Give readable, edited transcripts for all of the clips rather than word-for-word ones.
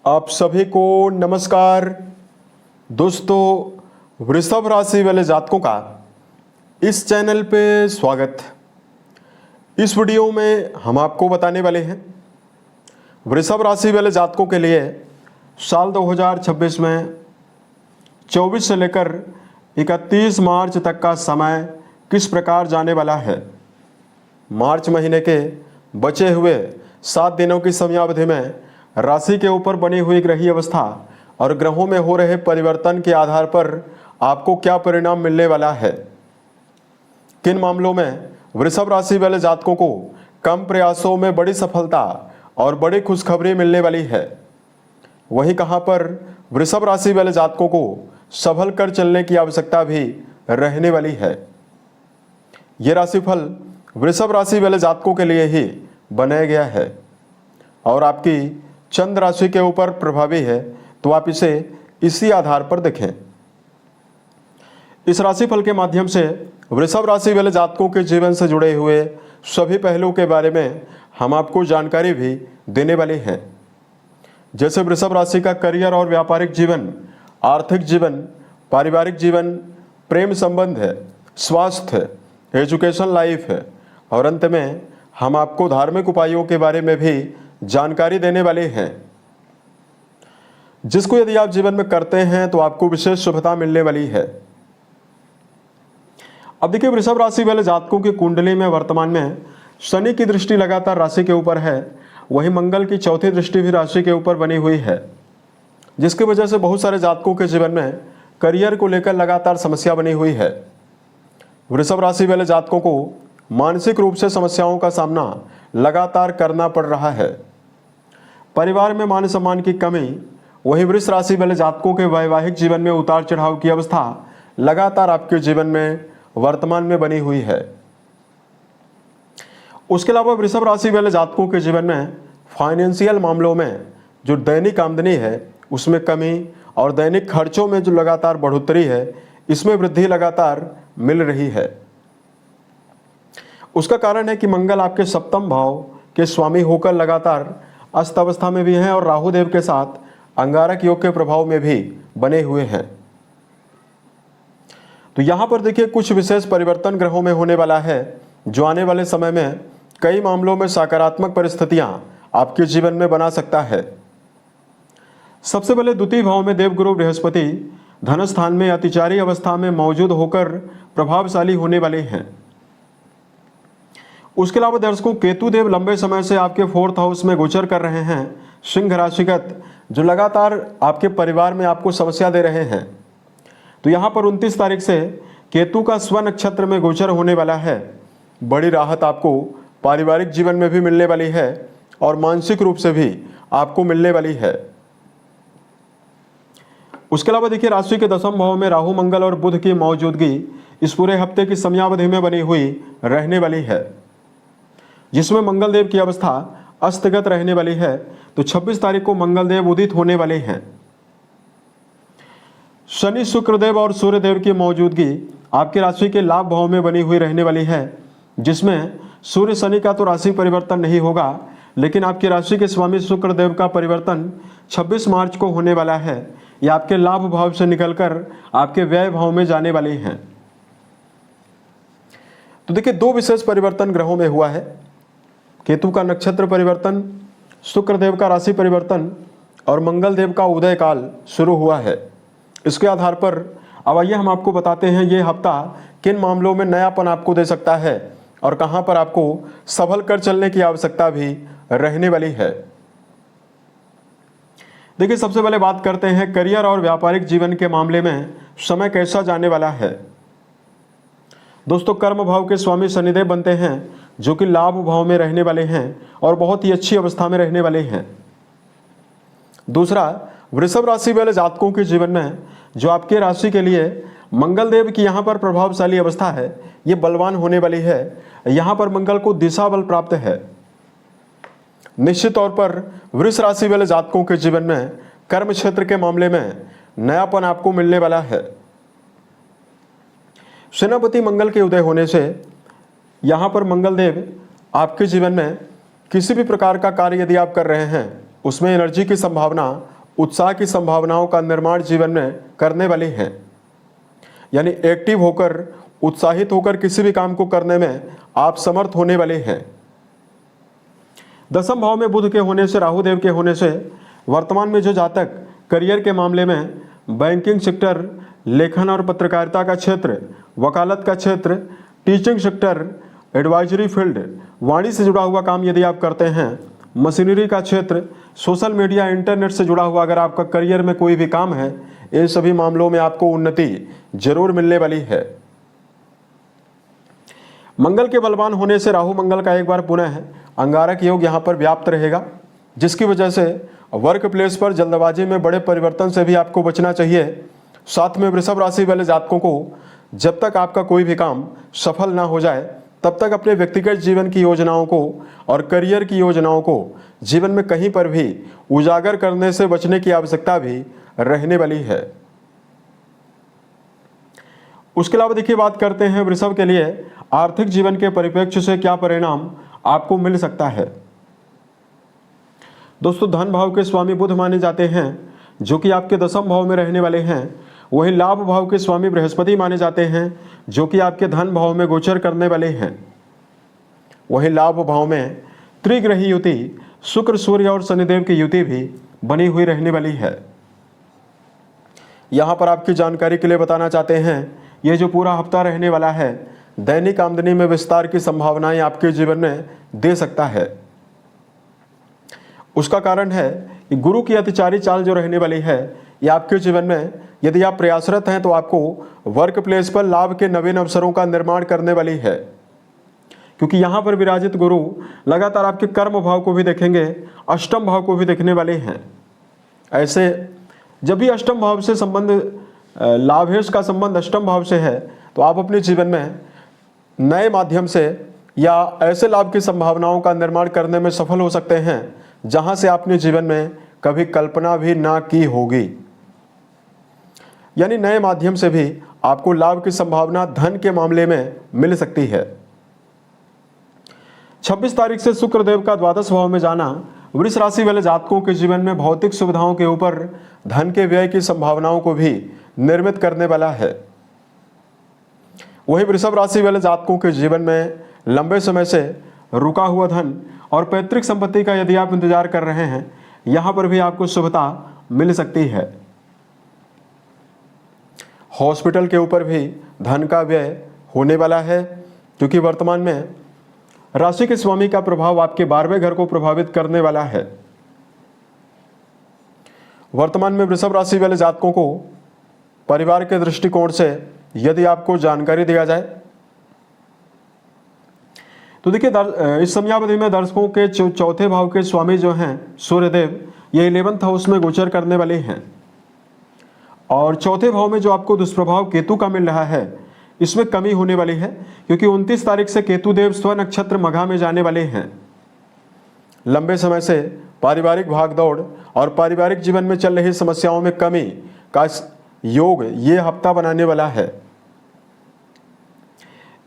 आप सभी को नमस्कार। दोस्तों, वृषभ राशि वाले जातकों का इस चैनल पे स्वागत। इस वीडियो में हम आपको बताने वाले हैं वृषभ राशि वाले जातकों के लिए साल 2026 में 24 से लेकर 31 मार्च तक का समय किस प्रकार जाने वाला है। मार्च महीने के बचे हुए 7 दिनों की समयावधि में राशि के ऊपर बनी हुई ग्रहीय अवस्था और ग्रहों में हो रहे परिवर्तन के आधार पर आपको क्या परिणाम मिलने वाला है। किन मामलों में वृषभ राशि वाले जातकों को कम प्रयासों में बड़ी सफलता और बड़ी खुशखबरी मिलने वाली है, वहीं कहां पर वृषभ राशि वाले जातकों को संभल कर चलने की आवश्यकता भी रहने वाली है। ये राशिफल वृषभ राशि वाले जातकों के लिए ही बनाया गया है और आपकी चंद्र राशि के ऊपर प्रभावी है, तो आप इसे इसी आधार पर देखें। इस राशिफल के माध्यम से वृषभ राशि वाले जातकों के जीवन से जुड़े हुए सभी पहलुओं के बारे में हम आपको जानकारी भी देने वाले हैं, जैसे वृषभ राशि का करियर और व्यापारिक जीवन, आर्थिक जीवन, पारिवारिक जीवन, प्रेम संबंध है, स्वास्थ्य, एजुकेशन लाइफ है और अंत में हम आपको धार्मिक उपायों के बारे में भी जानकारी देने वाले हैं, जिसको यदि आप जीवन में करते हैं तो आपको विशेष शुभता मिलने वाली है। अब देखिए, वृषभ राशि वाले जातकों की कुंडली में वर्तमान में शनि की दृष्टि लगातार राशि के ऊपर है, वहीं मंगल की चौथी दृष्टि भी राशि के ऊपर बनी हुई है, जिसकी वजह से बहुत सारे जातकों के जीवन में करियर को लेकर लगातार समस्या बनी हुई है। वृषभ राशि वाले जातकों को मानसिक रूप से समस्याओं का सामना लगातार करना पड़ रहा है। परिवार में मान सम्मान की कमी, वहीं वृष राशि वाले जातकों के वैवाहिक जीवन में उतार चढ़ाव की अवस्था लगातार आपके जीवन में वर्तमान में बनी हुई है। उसके अलावा वृषभ राशि वाले जातकों के जीवन में फाइनेंशियल मामलों में जो दैनिक आमदनी है उसमें कमी और दैनिक खर्चों में जो लगातार बढ़ोतरी है, इसमें वृद्धि लगातार मिल रही है। उसका कारण है कि मंगल आपके सप्तम भाव के स्वामी होकर लगातार अस्त अवस्था में भी हैं और राहु देव के साथ अंगारक योग के प्रभाव में भी बने हुए हैं। तो यहां पर देखिए, कुछ विशेष परिवर्तन ग्रहों में होने वाला है, जो आने वाले समय में कई मामलों में सकारात्मक परिस्थितियां आपके जीवन में बना सकता है। सबसे पहले द्वितीय भाव में देवगुरु बृहस्पति धन स्थान में अतिचारी अवस्था में मौजूद होकर प्रभावशाली होने वाले हैं। उसके अलावा दर्शकों, केतु देव लंबे समय से आपके 4th हाउस में गोचर कर रहे हैं, सिंह राशिगत, जो लगातार आपके परिवार में आपको समस्या दे रहे हैं। तो यहाँ पर 29 तारीख से केतु का स्व नक्षत्र में गोचर होने वाला है। बड़ी राहत आपको पारिवारिक जीवन में भी मिलने वाली है और मानसिक रूप से भी आपको मिलने वाली है। उसके अलावा देखिए, राशि के 10वें भाव में राहु, मंगल और बुध की मौजूदगी इस पूरे हफ्ते की समयावधि में बनी हुई रहने वाली है, जिसमें मंगल देव की अवस्था अस्तगत रहने वाली है। तो 26 तारीख को मंगल देव उदित होने वाले हैं। शनि, शुक्रदेव और सूर्यदेव की मौजूदगी आपकी राशि के लाभ भाव में बनी हुई रहने वाली है, जिसमें सूर्य शनि का तो राशि परिवर्तन नहीं होगा, लेकिन आपकी राशि के स्वामी शुक्रदेव का परिवर्तन 26 मार्च को होने वाला है। यह आपके लाभ भाव से निकलकर आपके व्यय भाव में जाने वाले हैं। तो देखिए, 2 विशेष परिवर्तन ग्रहों में हुआ है, केतु का नक्षत्र परिवर्तन, शुक्रदेव का राशि परिवर्तन और मंगल देव का उदय काल शुरू हुआ है। इसके आधार पर अब आइए हम आपको बताते हैं ये हफ्ता किन मामलों में नयापन आपको दे सकता है और कहां पर आपको संभल कर चलने की आवश्यकता भी रहने वाली है। देखिए, सबसे पहले बात करते हैं करियर और व्यापारिक जीवन के मामले में समय कैसा जाने वाला है। दोस्तों, कर्म भाव के स्वामी शनिदेव बनते हैं, जो कि लाभ भाव में रहने वाले हैं और बहुत ही अच्छी अवस्था में रहने वाले हैं। दूसरा, वृषभ राशि वाले जातकों के जीवन में जो आपके राशि के लिए मंगल देव की यहाँ पर प्रभावशाली अवस्था है, ये बलवान होने वाली है। यहाँ पर मंगल को दिशा बल प्राप्त है। निश्चित तौर पर वृष राशि वाले जातकों के जीवन में कर्म क्षेत्र के मामले में नयापन आपको मिलने वाला है। सेनापति मंगल के उदय होने से यहाँ पर मंगल देव आपके जीवन में किसी भी प्रकार का कार्य यदि आप कर रहे हैं उसमें एनर्जी की संभावना उत्साह की संभावनाओं का निर्माण जीवन में करने वाली हैं। यानी एक्टिव होकर, उत्साहित होकर किसी भी काम को करने में आप समर्थ होने वाले हैं। दसम भाव में बुध के होने से, राहु देव के होने से वर्तमान में जो जातक करियर के मामले में बैंकिंग सेक्टर, लेखन और पत्रकारिता का क्षेत्र, वकालत का क्षेत्र, टीचिंग सेक्टर, एडवाइजरी फील्ड, वाणी से जुड़ा हुआ काम यदि आप करते हैं, मशीनरी का क्षेत्र, सोशल मीडिया, इंटरनेट से जुड़ा हुआ अगर आपका करियर में कोई भी काम है, इन सभी मामलों में आपको उन्नति जरूर मिलने वाली है। मंगल के बलवान होने से राहु मंगल का एक बार पुनः अंगारक योग यहाँ पर व्याप्त रहेगा, जिसकी वजह से वर्क प्लेस पर जल्दबाजी में बड़े परिवर्तन से भी आपको बचना चाहिए। साथ में वृषभ राशि वाले जातकों को जब तक आपका कोई भी काम सफल ना हो जाए तब तक अपने व्यक्तिगत जीवन की योजनाओं को और करियर की योजनाओं को जीवन में कहीं पर भी उजागर करने से बचने की आवश्यकता भी रहने वाली है। उसके अलावा देखिए, बात करते हैं वृषभ के लिए आर्थिक जीवन के परिप्रेक्ष्य से क्या परिणाम आपको मिल सकता है। दोस्तों, धन भाव के स्वामी बुध माने जाते हैं, जो कि आपके दसम भाव में रहने वाले हैं। वही लाभ भाव के स्वामी बृहस्पति माने जाते हैं, जो कि आपके धन भाव में गोचर करने वाले हैं। वही लाभ भाव में त्रिग्रही युति शुक्र, सूर्य और शनिदेव की युति भी बनी हुई रहने वाली है। यहाँ पर आपकी जानकारी के लिए बताना चाहते हैं, ये जो पूरा हफ्ता रहने वाला है, दैनिक आमदनी में विस्तार की संभावनाएं आपके जीवन में दे सकता है। उसका कारण है कि गुरु की अतिचारी चाल जो रहने वाली है, ये आपके जीवन में यदि आप प्रयासरत हैं तो आपको वर्क प्लेस पर लाभ के नवीन अवसरों का निर्माण करने वाली है। क्योंकि यहाँ पर विराजित गुरु लगातार आपके कर्म भाव को भी देखेंगे, अष्टम भाव को भी देखने वाले हैं। ऐसे जब भी अष्टम भाव से संबंध, लाभेश का संबंध अष्टम भाव से है, तो आप अपने जीवन में नए माध्यम से या ऐसे लाभ की संभावनाओं का निर्माण करने में सफल हो सकते हैं जहां से आपने जीवन में कभी कल्पना भी ना की होगी। यानी नए माध्यम से भी आपको लाभ की संभावना धन के मामले में मिल सकती है। 26 तारीख से शुक्रदेव का द्वादश भाव में जाना वृष राशि वाले जातकों के जीवन में भौतिक सुविधाओं के ऊपर धन के व्यय की संभावनाओं को भी निर्मित करने वाला है। वही वृषभ राशि वाले जातकों के जीवन में लंबे समय से रुका हुआ धन और पैतृक संपत्ति का यदि आप इंतजार कर रहे हैं, यहां पर भी आपको शुभता मिल सकती है। हॉस्पिटल के ऊपर भी धन का व्यय होने वाला है, क्योंकि वर्तमान में राशि के स्वामी का प्रभाव आपके 12वें घर को प्रभावित करने वाला है। वर्तमान में वृषभ राशि वाले जातकों को परिवार के दृष्टिकोण से यदि आपको जानकारी दिया जाए तो देखिए, इस समयावधि में दर्शकों के चौथे भाव के स्वामी जो हैं सूर्यदेव, ये 11th हाउस में गोचर करने वाले हैं। और चौथे भाव में जो आपको दुष्प्रभाव केतु का मिल रहा है, इसमें कमी होने वाली है, क्योंकि 29 तारीख से केतु देव स्व नक्षत्र मघा में जाने वाले हैं। लंबे समय से पारिवारिक भागदौड़ और पारिवारिक जीवन में चल रही समस्याओं में कमी का योग ये हफ्ता बनाने वाला है।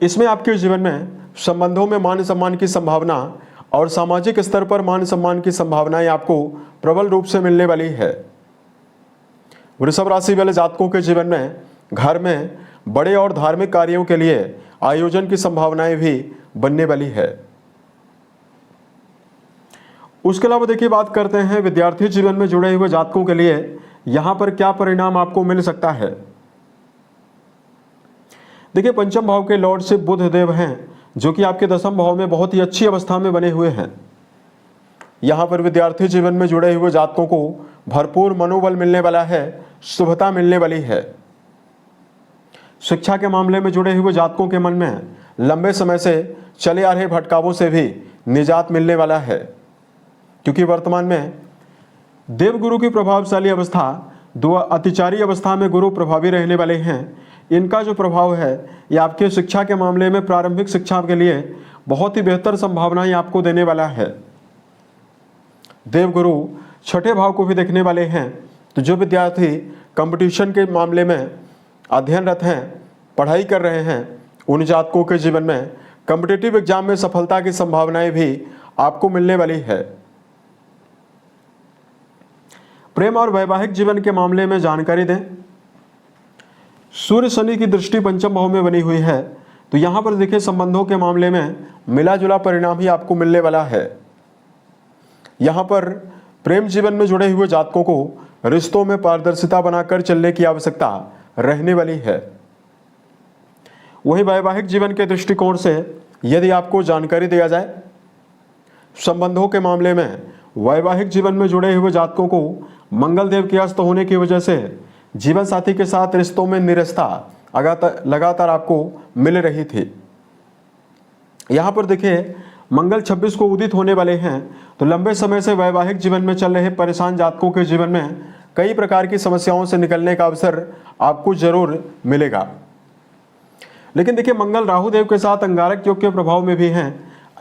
इसमें आपके जीवन में संबंधों में मान सम्मान की संभावना और सामाजिक स्तर पर मान सम्मान की संभावनाएं आपको प्रबल रूप से मिलने वाली है। वृषभ राशि वाले जातकों के जीवन में घर में बड़े और धार्मिक कार्यों के लिए आयोजन की संभावनाएं भी बनने वाली है। उसके अलावा देखिए, बात करते हैं विद्यार्थी जीवन में जुड़े हुए जातकों के लिए यहां पर क्या परिणाम आपको मिल सकता है। देखिए, पंचम भाव के लॉर्ड से बुध देव हैं, जो कि आपके दसम भाव में बहुत ही अच्छी अवस्था में बने हुए हैं। यहां पर विद्यार्थी जीवन में जुड़े हुए जातकों को भरपूर मनोबल मिलने वाला है, शुभता मिलने वाली है। शिक्षा के मामले में जुड़े हुए जातकों के मन में लंबे समय से चले आ रहे भटकावों से भी निजात मिलने वाला है, क्योंकि वर्तमान में देवगुरु की प्रभावशाली अवस्था, दो अतिचारी अवस्था में गुरु प्रभावी रहने वाले हैं। इनका जो प्रभाव है ये आपके शिक्षा के मामले में प्रारंभिक शिक्षा के लिए बहुत ही बेहतर संभावनाएं आपको देने वाला है। देवगुरु छठे भाव को भी देखने वाले हैं, तो जो विद्यार्थी कंपटीशन के मामले में अध्ययनरत हैं, पढ़ाई कर रहे हैं, उन जातकों के जीवन में कॉम्पिटिटिव एग्जाम में सफलता की संभावनाएं भी आपको मिलने वाली है। प्रेम और वैवाहिक जीवन के मामले में जानकारी दें। सूर्य शनि की दृष्टि पंचम भाव में बनी हुई है, तो यहाँ पर देखिए संबंधों के मामले में मिला जुला परिणाम ही आपको मिलने वाला है। यहाँ पर प्रेम जीवन में जुड़े हुए जातकों को रिश्तों में पारदर्शिता बनाकर चलने की आवश्यकता रहने वाली है। वहीं वैवाहिक जीवन के दृष्टिकोण से यदि आपको जानकारी दिया जाए, संबंधों के मामले में वैवाहिक जीवन में जुड़े हुए जातकों को मंगल देव के अस्त होने की वजह से जीवन साथी के साथ रिश्तों में निरस्ता लगातार आपको मिल रही थी। यहाँ पर देखिए मंगल 26 को उदित होने वाले हैं, तो लंबे समय से वैवाहिक जीवन में चल रहे परेशान जातकों के जीवन में कई प्रकार की समस्याओं से निकलने का अवसर आपको जरूर मिलेगा। लेकिन देखिए मंगल राहु देव के साथ अंगारक योग के प्रभाव में भी हैं।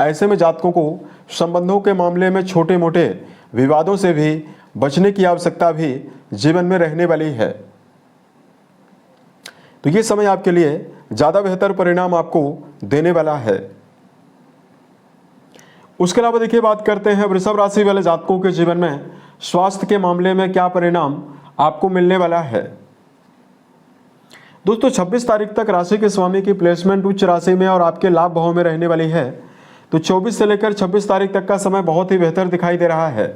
ऐसे में जातकों को संबंधों के मामले में छोटे मोटे विवादों से भी बचने की आवश्यकता भी जीवन में रहने वाली है। तो ये समय आपके लिए ज्यादा बेहतर परिणाम आपको देने वाला है। उसके अलावा देखिए बात करते हैं वृषभ राशि वाले जातकों के जीवन में स्वास्थ्य के मामले में क्या परिणाम आपको मिलने वाला है। दोस्तों 26 तारीख तक राशि के स्वामी की प्लेसमेंट उच्च राशि में और आपके लाभ भाव में रहने वाली है, तो 24 से लेकर 26 तारीख तक का समय बहुत ही बेहतर दिखाई दे रहा है।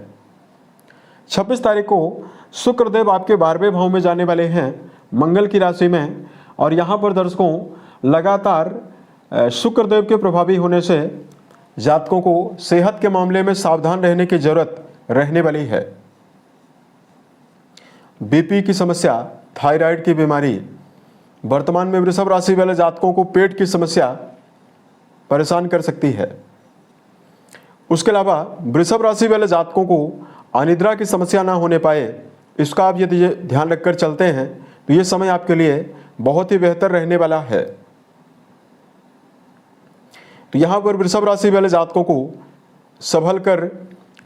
26 तारीख को शुक्रदेव आपके 12वें भाव में जाने वाले हैं मंगल की राशि में, और यहाँ पर दर्शकों लगातार शुक्रदेव के प्रभावी होने से जातकों को सेहत के मामले में सावधान रहने की जरूरत रहने वाली है। बीपी की समस्या, थायराइड की बीमारी, वर्तमान में वृषभ राशि वाले जातकों को पेट की समस्या परेशान कर सकती है। उसके अलावा वृषभ राशि वाले जातकों को अनिद्रा की समस्या ना होने पाए, इसका आप यदि ध्यान रखकर चलते हैं तो ये समय आपके लिए बहुत ही बेहतर रहने वाला है। तो यहाँ पर वृषभ राशि वाले जातकों को संभल कर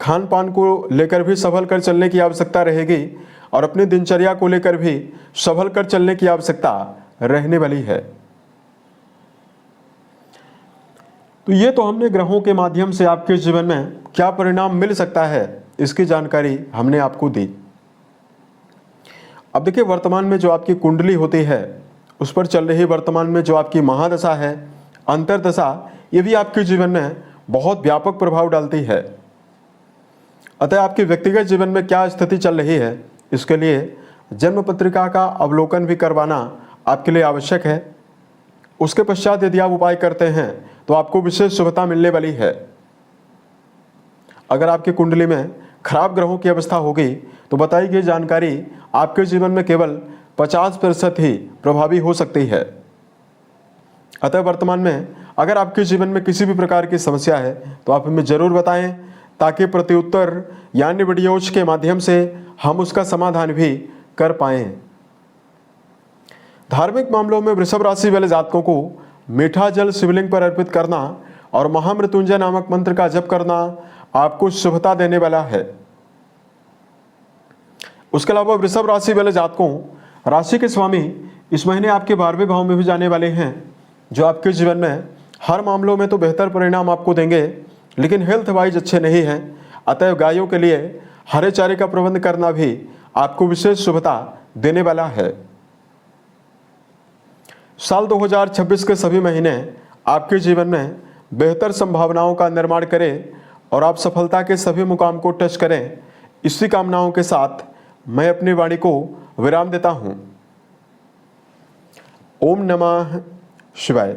खान पान को लेकर भी संभल कर चलने की आवश्यकता रहेगी, और अपनी दिनचर्या को लेकर भी संभल कर चलने की आवश्यकता रहने वाली है। तो ये तो हमने ग्रहों के माध्यम से आपके जीवन में क्या परिणाम मिल सकता है इसकी जानकारी हमने आपको दी। अब देखिए वर्तमान में जो आपकी कुंडली होती है उस पर चल रही वर्तमान में जो आपकी महादशा है, अंतरदशा, ये भी आपके जीवन में बहुत व्यापक प्रभाव डालती है। अतः आपके व्यक्तिगत जीवन में क्या स्थिति चल रही है इसके लिए जन्म पत्रिका का अवलोकन भी करवाना आपके लिए आवश्यक है। उसके पश्चात यदि आप उपाय करते हैं तो आपको विशेष शुभता मिलने वाली है। अगर आपकी कुंडली में खराब ग्रहों की अवस्था होगी तो बताई गई जानकारी आपके जीवन में केवल 50% ही प्रभावी हो सकती है। अतः वर्तमान में अगर आपके जीवन में किसी भी प्रकार की समस्या है तो आप हमें जरूर बताएं, ताकि प्रत्युत्तर यानी वीडियोज के माध्यम से हम उसका समाधान भी कर पाएं। धार्मिक मामलों में वृषभ राशि वाले जातकों को मीठा जल शिवलिंग पर अर्पित करना और महामृत्युंजय नामक मंत्र का जप करना आपको शुभता देने वाला है। उसके अलावा वृषभ राशि वाले जातकों, राशि के स्वामी इस महीने आपके 12वें भाव में भी जाने वाले हैं, जो आपके जीवन में हर मामलों में तो बेहतर परिणाम आपको देंगे, लेकिन हेल्थ वाइज अच्छे नहीं हैं। अतः गायों के लिए हरे चारे का प्रबंध करना भी आपको विशेष शुभता देने वाला है। साल 2026 के सभी महीने आपके जीवन में बेहतर संभावनाओं का निर्माण करें और आप सफलता के सभी मुकाम को टच करें। इसी कामनाओं के साथ मैं अपनी वाणी को विराम देता हूं। ओम नमः शिवाय।